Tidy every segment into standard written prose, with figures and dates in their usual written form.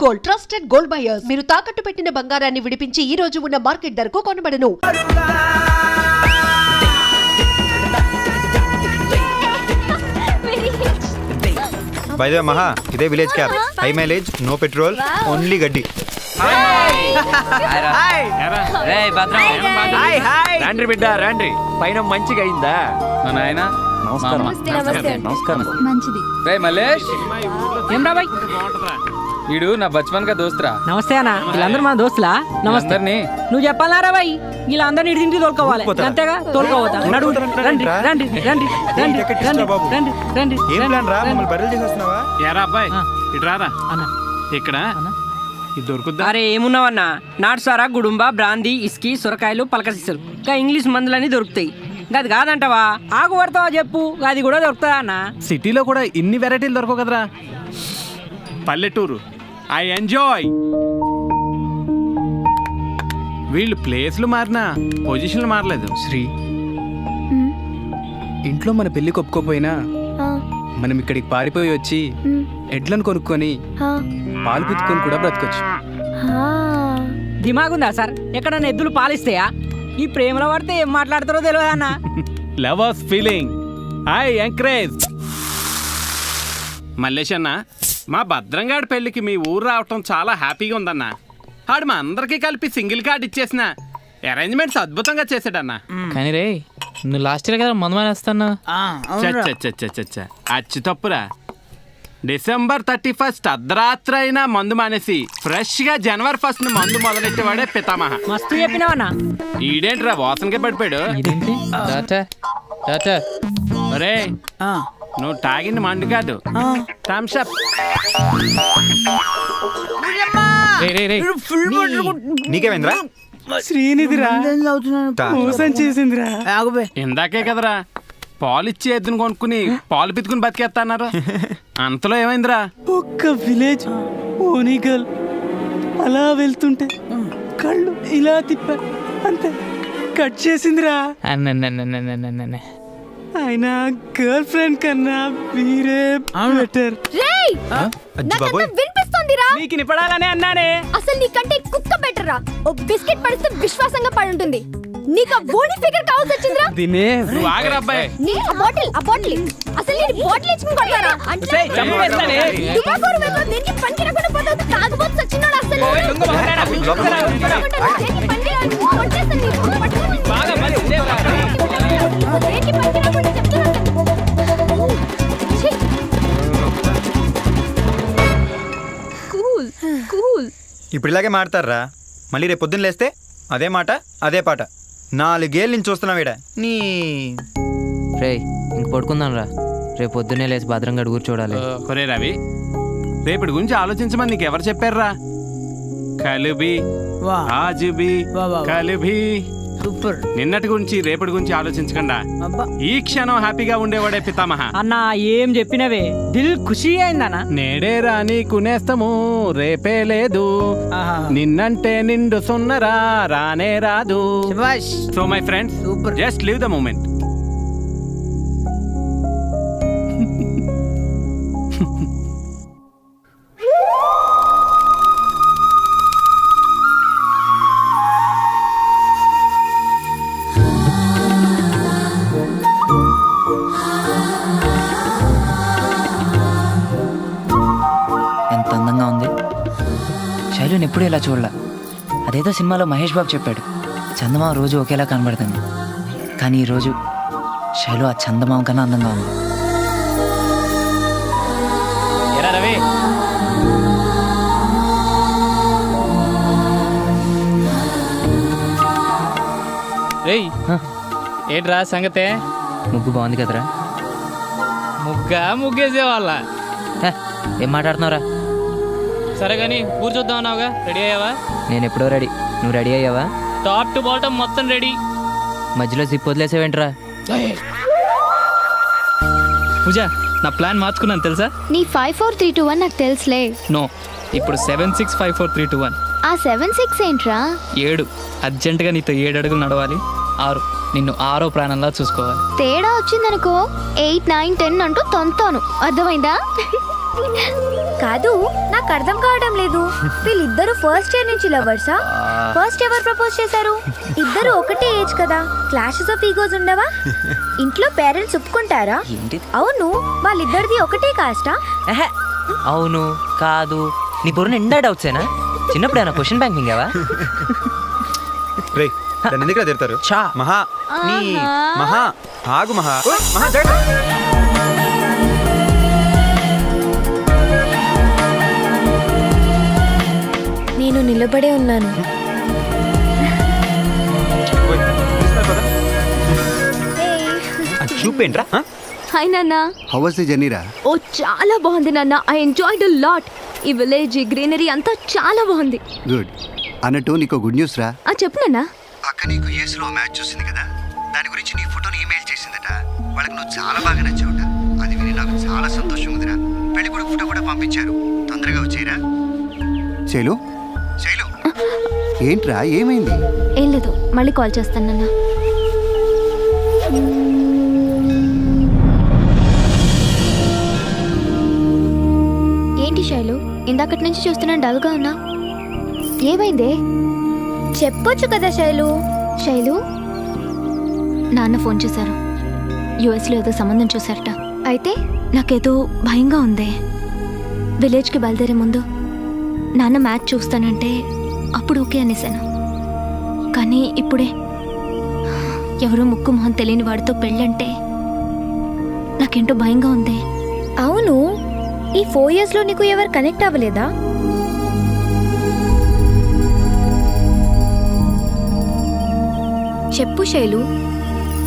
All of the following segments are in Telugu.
Gold, trusted gold buyers. మీరు తాకట్టు పెట్టిన బంగారాన్ని విడిపించి ఈ రోజు ఉన్న మార్కెట్ ధరకు కొనబడను. బై ద వే మహా, ఇదే village cab. High mileage, no petrol, only గడ్డి. రాండ్రి బిడ్డ రాండ్రి, పైన మంచిగా అయిందా మా నాయన? నమస్కారం. మంచిది. రే మల్లేష్, ఏం రా బాయ్? వీడు నా బచ్పన్ గా దోస్తురా. నమస్తే అన్న, వీళ్ళందరూ మన దోస్తులా? నమస్తే. నువ్వు చెప్పాలరా బాయ్, వీళ్ళందరినీ ఇంటికి తోలుకోవాలి అంతేగా? తోలుకోవద్దా? రండి రండి రండి రండి రండి రండి రండి. ఏం ప్లాన్ రా, మమ్మల్ని బర్రెలు చేసేస్తున్నావా? ఏరా అబ్బాయి, ఇటు రారా. ఇక్కడ ఇది దొరుకుద్దా? అరే ఏమున్నావన్నా, నాటు సారా, గుడుంబ, బ్రాందీ, ఇస్కీ, సొరకాయలు, పలకసిస్సులు, ఇంకా ఇంగ్లీష్ మందులన్నీ దొరుకుతాయి. అది కాదంటావా? ఆకు పడతావా చెప్పు, అది కూడా దొరుకుతుందా అన్న? సిటీలో కూడా ఇన్ని వెరైటీలు దొరకవు కదరా. పల్లెటూరు, ఐ ఎంజాయ్. వీళ్ళు ప్లేస్లు మారినా పొజిషన్లు మారలేదు. శ్రీ, ఇంట్లో మన పెళ్లి ఒప్పుకోపోయినా మనం ఇక్కడికి పారిపోయి వచ్చి ఎడ్లను కొనుక్కొని పాలు పిచ్చుకొని కూడా బ్రతకొచ్చు. దిమాగుందా సార్? ఎక్కడన్నా ఎద్దులు పాలిస్తాయా? ఈ ప్రేమలో పడితే ఏం మాట్లాడతారో తెలియదు అన్న. Lovers feeling, I encourage. Mallesh అన్న, మా భద్రంగాడి పెళ్లికి మీ ఊరు రావటం చాలా హ్యాపీగా ఉందన్న. ఆడు మా అందరికీ కలిపి సింగిల్ కార్డ్ ఇచ్చేసిన అరేంజ్మెంట్స్ అద్భుతంగా చేసాడన్న. కానీ రే, నువ్వు లాస్ట్ ఇయర్ కదా మందు మానేస్తాను. అచ్చి తప్పురా. డిసెంబర్ 31 అర్ధరాత్రి అయినా మందు మానేసి ఫ్రెష్ గా జనవరి 1 మందు మొదలెట్టేవాడే పితామహ. మస్తు చెప్పినావన్నా. ఈడేంట్రా వాసనకే పడిపోయాడు. ఒరే, నువ్వు తాగింది మందు కాదు, థమ్స్ అప్. నీకేమైందిరా? శ్రీనిధిరా మోసం చేసిందిరా. ఇందాకే కదరా పాలు ఇచ్చి ఎద్దును కొనుక్కుని పాలు పితుకుని బతికేస్తున్నారు. అంతలో ఏమైందిరా? ఒక్క విలేజ్ ఓనిగల్ అలా వెళ్తుంటే కళ్ళు ఇలా తిప్పా, అంతే కట్ చేసిందిరా. ఆయన గర్ల్ ఫ్రెండ్ కన్నా మీరే బెటర్. వినిపిస్తోందిరా? నీకు నిపడాలనే అన్నానే. అసలు నీకంటే కుక్క బెటర్ రా. ఓ బిస్కెట్ పడిస్తే విశ్వాసంగా పడి ఉంటుంది. నీకు ఆ బోడీ ఫిగర్ కావాల్సి వచ్చిందిరా. దినే నువ్వు ఆగరా అబ్బాయి. నీ ఆ బాటిల్ అసలు నీ బాటిల్ ఇచ్చుకుని కొడతారా? అంటే దుబాకూరు వైపు దేనికి పనికిరకుండా పోతుంది. తాగుబోతు సచ్చినోడు అసలు. ఇప్పుడు ఇలాగే మాడతారా? మళ్ళీ రేపు పొద్దున్న లేస్తే అదే మాట అదే పాట. 4 ఏళ్ళ నుంచి చూస్తున్నావు ఈడ. నీ రే ఇంక పడుకుందాం రా, రేపు పొద్దున్నే లేచి భద్రంగా కూర్చోడాలి. ఒరే రవి, రేపటి గురించి ఆలోచించమని నీకు ఎవరు చెప్పారా? కలుబి ఆజుబి కలుబి. సూపర్. నిన్నటి గురించి రేపటి గురించి ఆలోచించకుండా ఈ క్షణం హ్యాపీగా ఉండేవాడే పితామహ. అన్నా ఏం చెప్పినవే, దిల్ ఖుషి అయిందన్నా. నేడే రాని కునేస్తాము, రేపే లేదు. నిన్నంటే నిండు సున్నరా, రానే రాదు. So my friends, just live the moment. ఎంత అందంగా ఉంది. శైలుని ఎప్పుడూ ఇలా చూడలా. అదేదో సినిమాలో మహేష్ బాబు చెప్పాడు, చందమామ రోజు ఒకేలా కనబడుతుంది. కానీ ఈరోజు శైలు ఆ చందమామ కన్నా అందంగా ఉంది. రవి, రేయ్ ఏంట్రా సంగతే? ముగ్గు బాగుంది కదరా? ముగ్గేసేవాళ్ళ. ఏం మాట్లాడుతున్నావురా? సరే కానీ ఊరు చూద్దాం అన్నావుగా, రెడీ అయ్యావా? నేను ఎప్పుడో రెడీ, నువ్వు రెడీ అయ్యావా? టాప్ టు బాటమ్ మొత్తం రెడీ. మధ్యలో జిప్ వదిలేసేవేంట్రా? పూజ, నా ప్లాన్ మార్చుకున్నాను తెలుసా? నీ 5-4-3-2-1 నాకు తెలుసులే. నో, ఇప్పుడు 7-6-5-4-3-2-1. ఆ 7-6 ఏంట్రా? 7. అర్జెంటుగా నీతో 7 అడుగులు నడవాలి. 6, నిన్ను 6వ ప్రాణంలా చూసుకోవాలి. తేడా వచ్చిందనుకో 8, 9, 10 అంటూ తొంతాను. అర్థమైందా? కాదు, నాకు నాకు అర్థం కావడం లేదు. వీళ్ళిద్దరు ఫస్ట్ ఇయర్ నుంచి లవర్సా? ఫస్ట్ ఎవరు ప్రపోజ్ చేశారు? ఇద్దరు ఒకటే ఏజ్ కదా, క్లాషెస్ ఆఫ్ ఈగోస్ ఉండవా? ఇంట్లో పేరెంట్స్ ఒప్పుకుంటారా? అవును, వాళ్ళిద్దరిది ఒకటే కాస్టా? ఎహె, అవును కాదు నీ బుర్ర నిండా డౌట్సేనా? చిన్నప్పుడు ఏమైనా క్వశ్చన్ బ్యాంక్ మింగావా? రే దాన్ని ఎందుకు తిడతారు? చా. మహా నీ మహా ఆగు మహా. ఓయ్, మహా జాగ్రత్త. నేను నిలబడే ఉన్నాను. ఓయ్, తీసుకురా పద. అది చూపేంట్రా? హాయ్ నాన్న. హౌ వాస్ ది జర్నీ రా? ఓ చాలా బాగుంది నాన్న. I enjoyed a lot. ఈ విలేజ్, ఈ గ్రీనరీ అంతా చాలా బాగుంది. గుడ్. అన్నట్టు నీకు గుడ్ న్యూస్ రా. చెప్పు నాన్న. అక్క నీకు యూఎస్లో మ్యాచ్ చూసింది కదా, దాని గురించి నీ ఫోటోని ఈమెయిల్ చేసిందట. వాళ్ళకి నువ్వు చాలా బాగా నచ్చావుట. అది విని నాకు చాలా సంతోషం ఉందిరా. పెళ్లి కూడా ఫోటో కూడా పంపించారు. తొందరగా వచ్చేయరా. శైలు, శైలు, ఏంట్రా ఏమైంది? ఏం లేదు, మళ్ళీ కాల్ చేస్తాను నాన్న. ఏంటి శైలు, ఇందాకటి నుంచి చూస్తున్నాను డల్గా ఉన్నా. ఏమైందే? చెప్పొచ్చు కదా శైలు. శైలు, నాన్న ఫోన్ చేశారు. యుఎస్లో ఏదో సంబంధం చూశారట. అయితే నాకేదో భయంగా ఉంది. విలేజ్కి బయలుదేరే ముందు నాన్న మ్యాచ్ చూస్తానంటే అప్పుడు ఓకే అనేసాను. కానీ ఇప్పుడే ఎవరో ముక్కు మొహం తెలియని వాడితో పెళ్ళంటే నాకేంటో భయంగా ఉంది. అవును, ఈ 4 yearsలో నీకు ఎవరు కనెక్ట్ అవ్వలేదా? చెప్పు శైలు,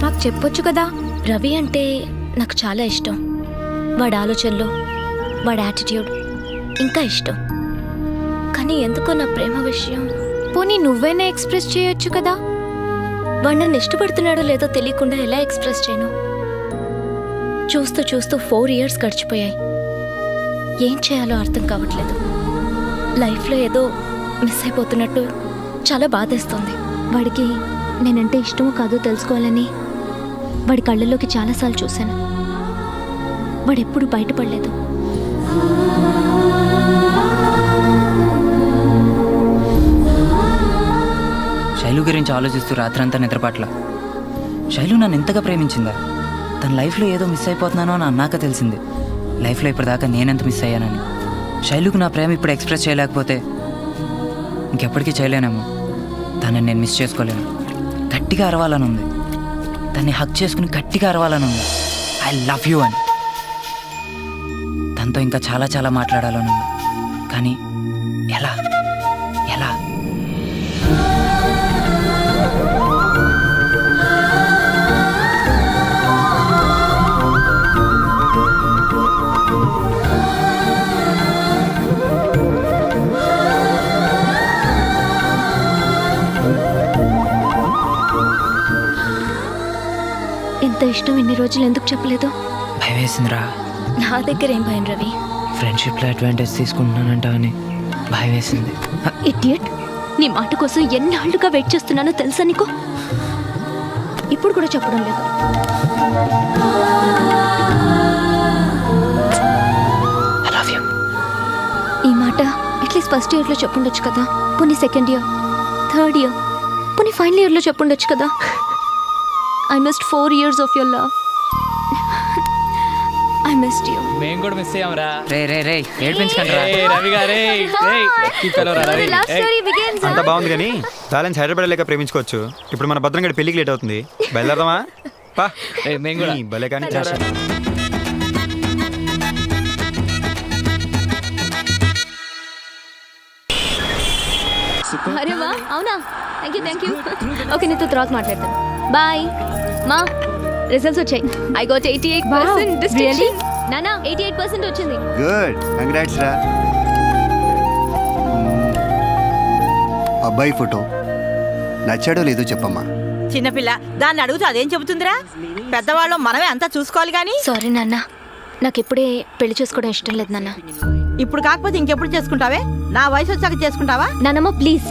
నాకు చెప్పొచ్చు కదా. రవి అంటే నాకు చాలా ఇష్టం. వాడి ఆలోచనలు, వాడి యాటిట్యూడ్ ఇంకా ఇష్టం. కానీ ఎందుకో నా ప్రేమ విషయం పోనీ నువ్వైనా ఎక్స్ప్రెస్ చేయొచ్చు కదా. వాడు నన్ను ఇష్టపడుతున్నాడో లేదో తెలియకుండా ఎలా ఎక్స్ప్రెస్ చేయను? చూస్తూ చూస్తూ 4 years గడిచిపోయాయి. ఏం చేయాలో అర్థం కావట్లేదు. లైఫ్లో ఏదో మిస్ అయిపోతున్నట్టు చాలా బాధేస్తుంది. వాడికి నేనంటే ఇష్టమో కాదో తెలుసుకోవాలని వాడి కళ్ళల్లోకి చాలాసార్లు చూశాను. వాడెప్పుడు బయటపడలేదు. శైలు గురించి ఆలోచిస్తూ రాత్రంతా నిద్రపట్ల. శైలు నన్ను ఎంతగా ప్రేమించిందా? తన లైఫ్లో ఏదో మిస్ అయిపోతున్నానో అని అన్నాక తెలిసింది లైఫ్లో ఇప్పటిదాకా నేనెంత మిస్ అయ్యానని. శైలుకు నా ప్రేమ ఇప్పుడు ఎక్స్ప్రెస్ చేయలేకపోతే ఇంకెప్పటికీ చేయలేనేమో. తనని నేను మిస్ చేసుకోలేను. గట్టిగా అరవాలని ఉంది. తన్ని హక్ చేసుకుని గట్టిగా అరవాలని ఉంది, ఐ లవ్ యూ అని. తనతో ఇంకా చాలా చాలా మాట్లాడాలని ఉంది. కానీ ఎలా ఎలా? ఇంత ఇష్టం ఇన్ని రోజులు ఎందుకు చెప్పలేదు? భయం వేసిందిరా. నా దగ్గర ఏం భయం రవి? ఫ్రెండ్షిప్లో అడ్వాంటేజ్ తీసుకుంటున్నానంట అని భయం వేసింది. ఇడియట్, నీ మాట కోసం ఎన్నాళ్ళుగా వెయిట్ చేస్తున్నానో తెలుసా నీకు? ఇప్పుడు కూడా చెప్పడం లేదు. I love you. ఈ మాట అట్లీస్ట్ ఫస్ట్ ఇయర్లో చెప్పుండొచ్చు కదా. పోనీ సెకండ్ ఇయర్, థర్డ్ ఇయర్, పోనీ ఫైనల్ ఇయర్లో చెప్పుండొచ్చు కదా. I missed 4 years of your love. I missed you. మేము కూడా మిస్ అయ్యామరా. రే రే రే ఏడ్పించకండిరా. రవి గారే రవి. Love story begins. అంత బాగుంది కానీ బ్యాలెన్స్ హైదరాబాద్ లేక ప్రేమించుకోవచ్చు. ఇప్పుడు మన భద్రంగడి పెళ్లికి లేట్ అవుతుంది. బయలుదేరదామా? పా. మేము కూడా. నీ భలే కానీ చేస్తాం. అరే వా, అవునా? Thank you. ఓకే, నీతో తర్వాత మాట్లాడతాను. బాయ్ మా. రిజల్ట్స్ వచ్చాయి. I got 88% distinction. నానా 88% వచ్చింది. గుడ్, కంగ్రాట్స్ రా. అబ్బాయి ఫోటో నచ్చాడో లేదో చెప్పమ్మా. చిన్నపిల్ల దాన్ని అడుగుతూ అదేం చెబుతుందిరా? పెద్దవాళ్ళు మనమే అంతా చూసుకోవాలి కానీ. సారీ నాన్న, నాకు ఇప్పుడే పెళ్లి చేసుకోవడం ఇష్టం లేదు నాన్న. ఇప్పుడు కాకపోతే ఇంకెప్పుడు చేసుకుంటావే? నా వయసు వచ్చాక చేసుకుంటావా? నాన్నమ్మ ప్లీజ్.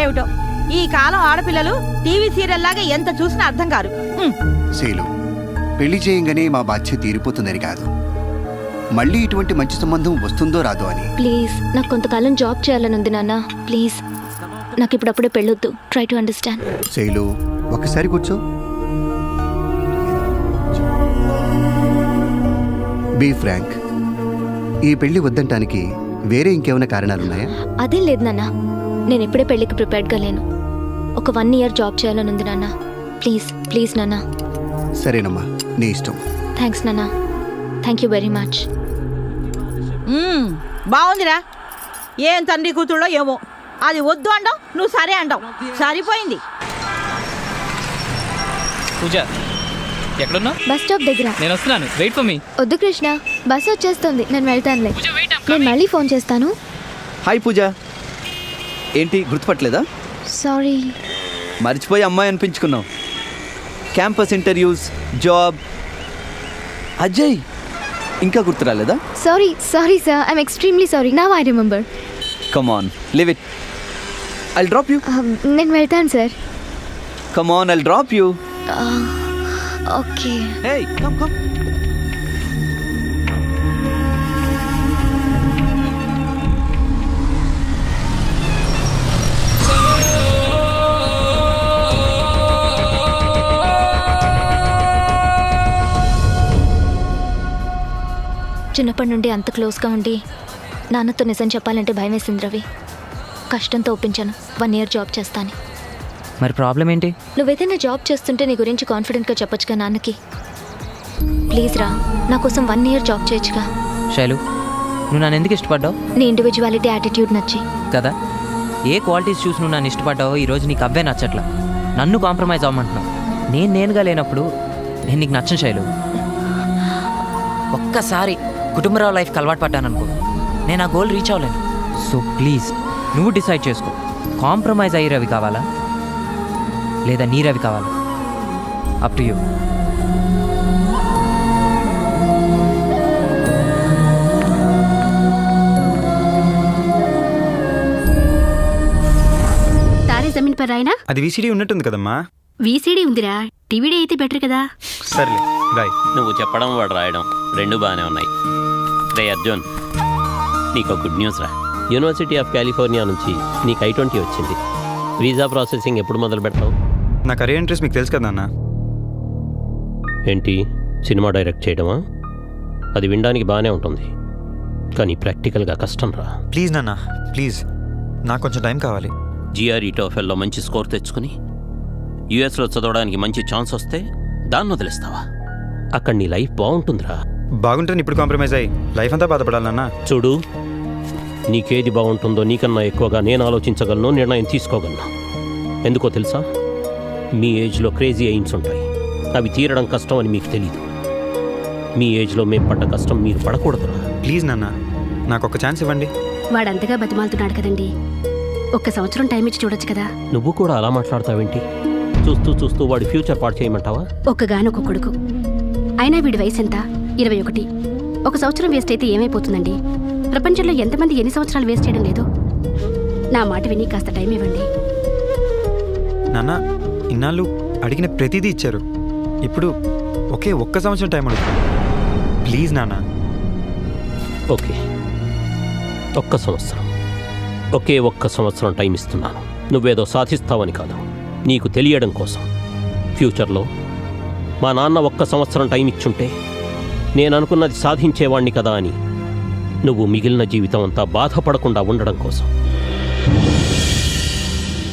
ఏమిటో ఈ కాలం ఆడపిల్లలు టీవీ సీరియల్ లాగా ఎంత చూసినా అర్థం కారు. శైలు, పెళ్లి చేయంగానే మా బాధ్యత తీరిపోతుందని కాదు. మళ్ళీ ఇటువంటి మంచి సంబంధం వస్తుందో రాదో అని. ప్లీజ్ నాకు కొంతకాలం జాబ్ చేయాలని ఉంది నాన్న. ప్లీజ్ నాకు ఇప్పుడప్పుడే పెళ్ళొద్దు. Try to understand. శైలు ఒకసారి కూర్చో. బీ ఫ్రాంక్, ఈ పెళ్లి వద్దంటానికి వేరే ఇంకేమైనా కారణాలున్నాయా? అదేం లేదు నాన్న, నేను ఇప్పుడే పెళ్ళికి ప్రిపేర్డ్గా లేను. ఒక 1 year జాబ్ చేయాలని ఉంది నాన్న. ప్లీజ్ ప్లీజ్ నాన్న. సరేనమ్మా, నీ ఇష్టం. థ్యాంక్స్ నాన్న. Thank you very much. బాగుందిరా. ఏం తండ్రి కూతుళ్ళో ఏమో, అది వద్దు అంటావు, నువ్వు సరే అంటావు. సరిపోయింది. పూజ ఎక్కడున్నా? బస్ స్టాప్ దగ్గర. నేను వస్తున్నాను, వెయిట్ ఫర్ మీ. వద్దు కృష్ణ, బస్ వచ్చేస్తుంది, నేను వెళ్తానులే. నేను మళ్ళీ ఫోన్ చేస్తాను. హాయ్ పూజ, ఏంటి గుర్తుపట్టలేదా? సారీ. మర్చిపోయి అమ్మాయి అనిపించుకున్నావు. Campus interviews, job. అజయ్ ఇంకా గుర్తు రాలేదా? Sorry sorry sir, I'm extremely sorry. Now I remember. Come on, leave it. I'll drop you. నేను వెళ్తాను sir. Come on, I'll drop you. Okay. Hey come come. చిన్నప్పటి నుండి అంత క్లోజ్గా ఉండి నాన్నతో నిజం చెప్పాలంటే భయం వేసింది రవి. కష్టంతో ఒప్పించాను 1 year జాబ్ చేస్తాను. మరి ప్రాబ్లం ఏంటి? నువ్వేదైనా జాబ్ చేస్తుంటే నీ గురించి కాన్ఫిడెంట్గా చెప్పొచ్చుగా నాన్నకి. ప్లీజ్ రా, నా కోసం 1 year జాబ్ చేయొచ్చుగా. శైలు, నువ్వు నన్ను ఎందుకు ఇష్టపడ్డావు? నీ ఇండివిజువాలిటీ, యాటిట్యూడ్ నచ్చి కదా. ఏ క్వాలిటీస్ చూసి నువ్వు నన్ను ఇష్టపడ్డావో ఈరోజు నీకు అవే నచ్చట్లా. నన్ను కాంప్రమైజ్ అవ్వమంటున్నావు. నేనుగా లేనప్పుడు నేను నీకు నచ్చను శైలు. ఒక్కసారి కుటుంబరావు లైఫ్కి అలవాటు పడ్డాననుకో, నేను ఆ గోల్ రీచ్ అవ్వలేను. సో ప్లీజ్ నువ్వు డిసైడ్ చేసుకో. కాంప్రమైజ్ అయ్యి రవి కావాలా లేదా నీ రవి కావాలా? Up to you. Taare Zameen Par రాయనా? అది వీసీడీ ఉన్నట్టుంది కదమ్మా. వీసీడీ ఉందిరా, టీవీడీ అయితే బెటర్ కదా. సర్లే బాయ్. నువ్వు చెప్పడం వాడు రాయడం రెండు బాగానే ఉన్నాయి. రే అర్జున్, నీకు గుడ్ న్యూస్ రా. యూనివర్సిటీ ఆఫ్ కాలిఫోర్నియా నుంచి నీకు I-20 వచ్చింది. వీసా ప్రాసెసింగ్ ఎప్పుడు మొదలు పెడతావు? నా కరియర్ ఇంట్రెస్ట్ మీకు తెలుసు కదా అన్న. ఏంటి, సినిమా డైరెక్ట్ చేయడమా? అది వినడానికి బాగానే ఉంటుంది, కానీ ప్రాక్టికల్గా కష్టం రా. ప్లీజ్ నాన్న, ప్లీజ్ నాకు కొంచెం టైం కావాలి. GRE టోఫెల్లో మంచి స్కోర్ తెచ్చుకుని యుఎస్లో చదవడానికి మంచి ఛాన్స్ వస్తే దాన్ని వదిలేస్తావా? అక్కడ నీ లైఫ్ బాగుంటుందిరా. బాగుంటుంది. ఇప్పుడు కాంప్రమైజ్ అయ్యి లైఫ్ అంతా బాధపడాలన్నా. చూడు, నీకేది బాగుంటుందో నీకన్నా ఎక్కువగా నేను ఆలోచించగలను, నిర్ణయం తీసుకోగలను. ఎందుకో తెలుసా? మీ ఏజ్లో క్రేజీ ఎయిమ్స్ ఉంటాయి, అవి తీరడం కష్టం అని మీకు తెలీదు. మీ ఏజ్లో మేము పడ్డ కష్టం మీరు పడకూడదురా. ప్లీజ్ నాన్న, నాకు ఒక ఛాన్స్ ఇవ్వండి. వాడంతగా బతిమాలుతున్నాడు కదండి, 1 సంవత్సరం టైం ఇచ్చి చూడొచ్చు కదా. నువ్వు కూడా అలా మాట్లాడతావేంటి? చూస్తూ చూస్తూ వాడి ఫ్యూచర్ పాడు చేయమంటావా? ఒక్కగానొక్క కొడుకు, అయినా వీడి వయసు ఎంత? 21. 1 సంవత్సరం వేస్ట్ అయితే ఏమైపోతుందండి? ప్రపంచంలో ఎంతమంది ఎన్ని సంవత్సరాలు వేస్ట్ చేయడం లేదు. నా మాట విని కాస్త టైం ఇవ్వండి. నాన్న, ఇన్నాళ్ళు అడిగిన ప్రతిదీ ఇచ్చారు, ఇప్పుడు ఒకే 1 సంవత్సరం టైం అడుగుతాను. ప్లీజ్ నాన్న. ఓకే, 1 సంవత్సరం, ఒకే 1 సంవత్సరం టైం ఇస్తున్నాను. నువ్వేదో సాధిస్తావని కాదు, నీకు తెలియడం కోసం. ఫ్యూచర్లో మా నాన్న 1 సంవత్సరం టైం ఇచ్చుంటే నేను అనుకున్నది సాధించేవాణ్ణి కదా అని, నువ్వు మిగిలిన జీవితం అంతా బాధపడకుండా ఉండడం కోసం.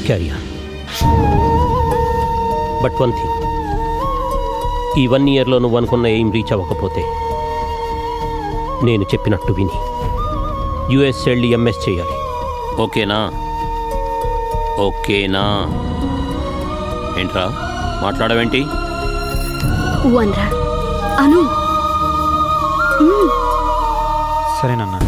Carry on. But one thing, ఈ 1 yearలో నువ్వు అనుకున్న ఏం రీచ్ అవ్వకపోతే నేను చెప్పినట్టు విని US వెళ్ళి MS చేయాలి. ఓకేనా? ఓకేనా? ఏంట్రా మాట్లాడవేంటి? అనరా అను. సరేనన్నా.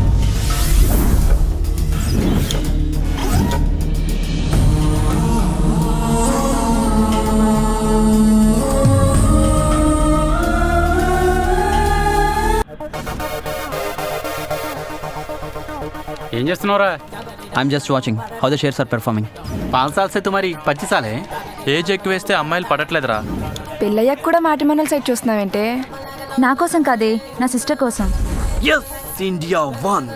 ఏం చేస్తున్నావురా? I'm just watching how the shares are performing. 5 साल से तुम्हारी 25 साल है. ఏజ్ ఎక్కువ వేస్తే అమ్మాయిలు పడట్లేదురా. పెళ్ళయ్యాక కూడా మ్యాట్రిమోనియల్ సైట్ చూస్తున్నావేంటే? నా కోసం కాదే, నా సిస్టర్ కోసం. India one.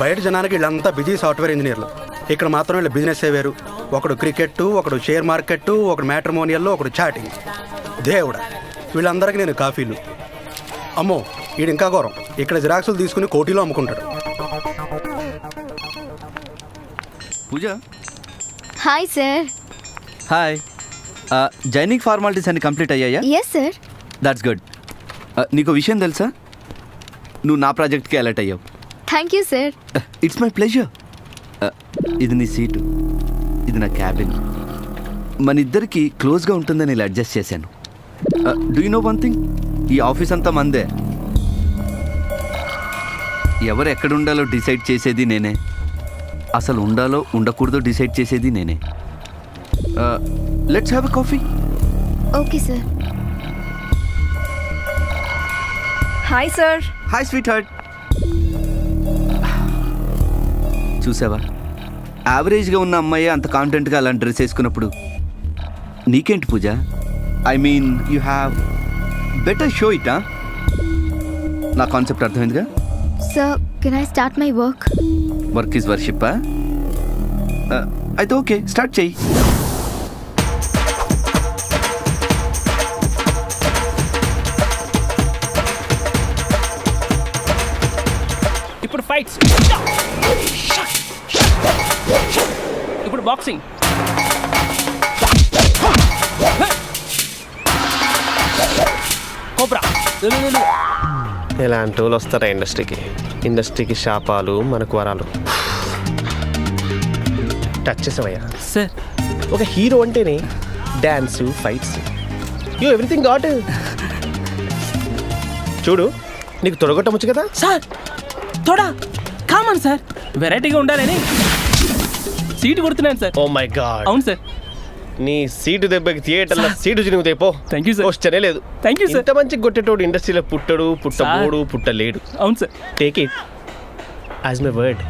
బయట జనానికి వీళ్ళంతా బిజీ సాఫ్ట్వేర్ ఇంజనీర్లు. ఇక్కడ మాత్రం వీళ్ళ బిజినెస్ వేరు. ఒకడు క్రికెట్, ఒకడు షేర్ మార్కెట్, ఒకడు మ్యాట్రిమోనియల్లో, ఒకడు చాటింగ్. దేవుడా, వీళ్ళందరికీ నేను కాఫీలు. అమ్మో, వీడు ఇంకా ఘోరం. ఇక్కడ జిరాక్సులు తీసుకుని కోటిలో అమ్ముకుంటాడు. Pooja. Hi sir. Hi. Joining formalities అన్ని కంప్లీట్ అయ్యాయా? Yes sir. That's good. నీకు విషయం తెలుసా, నువ్వు నా ప్రాజెక్ట్కి అలర్ట్ అయ్యావు. Thank you sir. It's my pleasure. ఇది నీ సీటు, ఇది నా క్యాబిన్. మన ఇద్దరికి క్లోజ్గా ఉంటుందని ఇలా అడ్జస్ట్ చేశాను. Do you know one thing, ఈ ఆఫీస్ అంతా మందే. ఎవరు ఎక్కడ ఉండాలో డిసైడ్ చేసేది నేనే, అసలు ఉండాలో ఉండకూడదో డిసైడ్ చేసేది నేనే. Let's have a coffee. Okay sir. Hi sir. Hi sweet heart. చూసావా, యావరేజ్గా ఉన్న అమ్మాయి అంత కాన్ఫిడెంట్గా అలాంటి డ్రెస్ వేసుకున్నప్పుడు నీకేంటి Pooja? I mean you have better show it. నా కాన్సెప్ట్ అర్థమైందిగా? Sir, can I start my work? Work is worship. అయితే ఓకే, స్టార్ట్ చెయ్యి. ఇప్పుడు ఫైట్స్, ఇప్పుడు బాక్సింగ్. కోబ్రా. ఎలాంటి వాళ్ళు వస్తారా ఇండస్ట్రీకి శాపాలు, మనకు వరాలు. టచ్ చేసావయ్యా సార్, ఒక హీరో అంటేనే dance, fights, you everything got. చూడు, నీకు తొడగొట్టవచ్చు కదా సార్. తోడా కామన్ సార్, వెరైటీగా ఉండాలని సీటు కొడుతున్నాను సార్. Oh my god. అవును సార్. నీ సీటు దెబ్బకి థియేటర్లో సీటు చినుగుతాయి. పో. Thank you sir. క్వశ్చనే లేదు. Thank you sir. ఇంత మంచి కొట్టేటోడు ఇండస్ట్రీలో పుట్టబోడు, పుట్టలేడు. అవును sir. Take it as my word.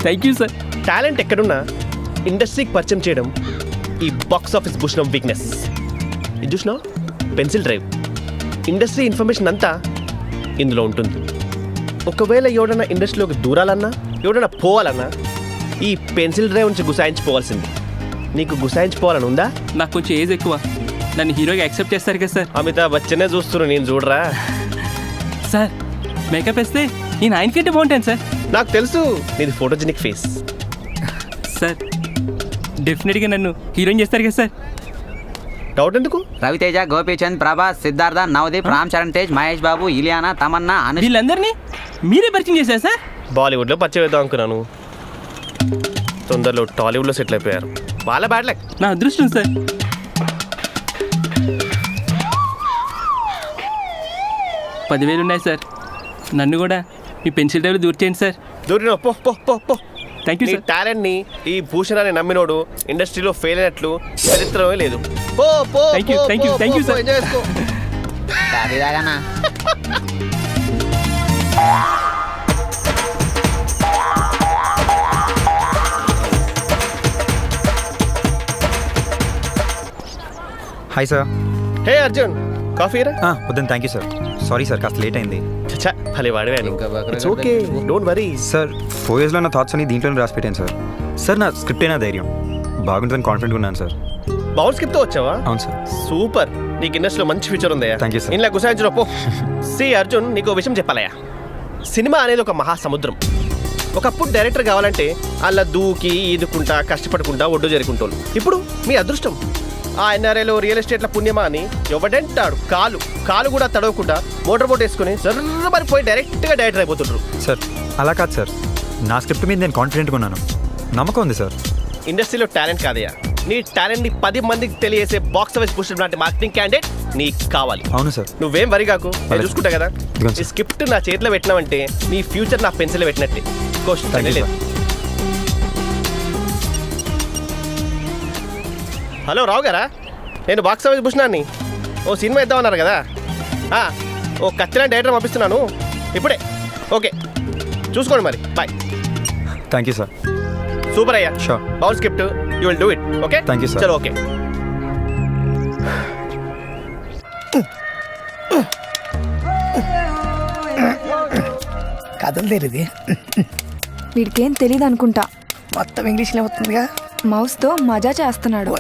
Thank you sir. Talent ఎక్కడున్నా ఇండస్ట్రీకి పరిచయం చేయడం ఈ బాక్స్ ఆఫీస్ భూషణం వీక్నెస్. ఇది చూసినా, పెన్సిల్ డ్రైవ్. ఇండస్ట్రీ ఇన్ఫర్మేషన్ అంతా ఇందులో ఉంటుంది. ఒకవేళ ఎవడన్నా ఇండస్ట్రీలోకి దూరాలన్నా, ఎవడన్నా పోవాలన్నా ఈ పెన్సిల్ డ్రైవ్ నుంచి గుసాయించిపోవాల్సింది. నీకు గుసాయించిపోవాలని ఉందా? నాకు కొంచెం ఏజ్ ఎక్కువ, నన్ను హీరోగా యాక్సెప్ట్ చేస్తారు కదా సార్. అమితాబ్ బచ్చనే చూస్తున్నా, నేను చూడరా సార్. మేకప్ వేస్తే నేను ఆయనకంటే బాగుంటాను సార్. నాకు తెలుసు నీది ఫోటోజెనిక్ ఫేస్. సార్, డెఫినెట్గా నన్ను హీరోయిన్ చేస్తారు కదా సార్. డౌట్ ఎందుకు? రవితేజ, గోపీచంద్, ప్రభాస్, సిద్ధార్థ, నవదీప్, రామ్ చరణ్ తేజ్, మహేష్ బాబు, ఇలియానా, తమన్నా, వీళ్ళందరినీ మీరే పరిచయం చేశారు సార్. బాలీవుడ్లో పరిచయం వేద్దాం అనుకున్నాను, తొందరలో టాలీవుడ్లో సెటిల్ అయిపోయారు. వాళ్ళ బ్యాడ్ లక్. నా అదృష్టం సార్. $10,000 ఉన్నాయి సార్. నన్ను కూడా మీ పెన్సిల్ డ్రైవ్లో దూర్ చేయండి సార్. దూరిన పో పో పో పో. థ్యాంక్ యూ నీ సార్. టాలెంట్ని ఈ భూషణాన్ని నమ్మినోడు ఇండస్ట్రీలో ఫెయిల్ అయినట్లు చరిత్రమే లేదు. పో పో. Thank you, thank you, thank you, sir. Enjoy చేసుకో. Hi sir. Hey Arjun, coffee రా. వద్దని. Thank you sir. Sorry sir, కాస్త లేట్ అయింది. చచ్చా, భలే వాడివే. It's okay, don't worry. Sir, 4 yearsలో నా థాట్స్ అన్ని దీంట్లోనే రాసి పెట్టాను సార్. సార్, నా స్క్రిప్ట్ అయినా ధైర్యం బాగుంటుందని కాన్ఫిడెంట్గా ఉన్నాను సార్. బౌన్స్ కిప్తో వచ్చావా? అవును సార్. సూపర్, నీకు ఇండస్ట్రీలో మంచి ఫ్యూచర్ ఉంది. Thank you, sir. ఇలా గుసాయించు పో. సి అర్జున్, నీకు విషయం చెప్పాలయా. సినిమా అనేది ఒక మహాసముద్రం. ఒకప్పుడు డైరెక్టర్ కావాలంటే అలా దూకి ఈదుకుంటా కష్టపడుకుంటా ఒడ్డు జరుకుంటోళ్ళు. ఇప్పుడు మీ అదృష్టం, ఆ ఎన్ఆర్ఐలో రియల్ ఎస్టేట్ల పుణ్యమా అని ఎవడంటాడు కాలు కూడా తడవకుండా మోటార్ బోట్ వేసుకుని సర్ర మరి పోయి డైరెక్ట్గా డైరెక్టర్ అయిపోతుండ్రు. సార్, అలా కాదు సార్. నా స్క్రిప్ట్ మీద నేను కాన్ఫిడెంట్గా ఉన్నాను, నమ్మకం ఉంది సార్. ఇండస్ట్రీలో టాలెంట్ కాదయ్యా, నీ టాలెంట్ని 10 మందికి తెలియజేసే బాక్స్ ఆఫీస్ పుష్ లాంటి మార్కెటింగ్ క్యాండిడేట్ నీకు కావాలి. అవును సార్. నువ్వేం వరి కాకు, నేను చూసుకుంటా కదా. ఇదిగోండి ఈ సార్. స్క్రిప్ట్ నా చేతిలో పెట్టినావంటే నీ ఫ్యూచర్ నా పెన్సిల్ పెట్టినట్టే. క్వశ్చన్ Thank you, లేదు. హలో రావు గారా, నేను బాక్స్ ఆఫీస్ భూషణాన్ని. ఓ సినిమా ఇద్దామన్నారు కదా, ఓ కత్తిలాంటి డైరెక్టర్ పంపిస్తున్నాను ఇప్పుడే. ఓకే, చూసుకోండి మరి. Bye. Thank you sir. Super అయ్యా. Sure. Bowl script, you will do it. Okay, Thank you, sir. చలో. ఓకే. కథలు తెరిది వీడికేం తెలీదు అనుకుంటా. మొత్తం ఇంగ్లీష్లో అవుతుందిగా. మౌస్తో మజా చేస్తున్నాడు.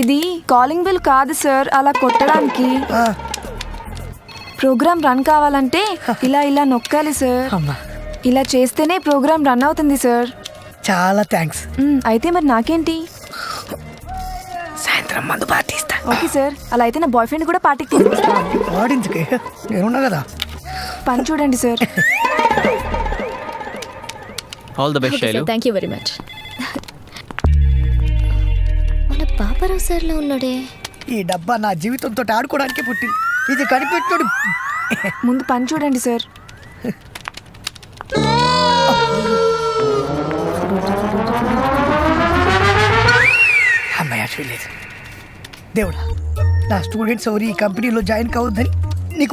ఇది కాలింగ్ బెల్ కాదు సార్, అలా కొట్టడానికి. ప్రోగ్రామ్ రన్ కావాలంటే ఇలా ఇలా నొక్కాలి సార్. ఇలా చేస్తేనే ప్రోగ్రామ్ రన్ అవుతుంది సార్. చాలా థ్యాంక్స్. అయితే మరి నాకేంటి? సాయంత్రం మందు పార్టీ ఇస్తా. ఓకే సార్, అలా అయితే నా బాయ్ ఫ్రెండ్ కూడా పార్టీకి తీసుకొస్తాను. వాడించుకే నేనున్నా కదా. పని చూడండి sir. All the best Shailu. Thank you very much. మన పాపరావు సార్లో ఉన్నాడే. ఈ డబ్బా నా జీవితంతో ఆడుకోవడానికి పుట్టింది. ఇది కనిపెట్టుడు. ముందు పని చూడండి సార్. అమ్మాయి చూడలేదు. దేవుడా, నా స్టూడెంట్స్ ఎవరు ఈ కంపెనీలో జాయిన్ కావద్దని నీకు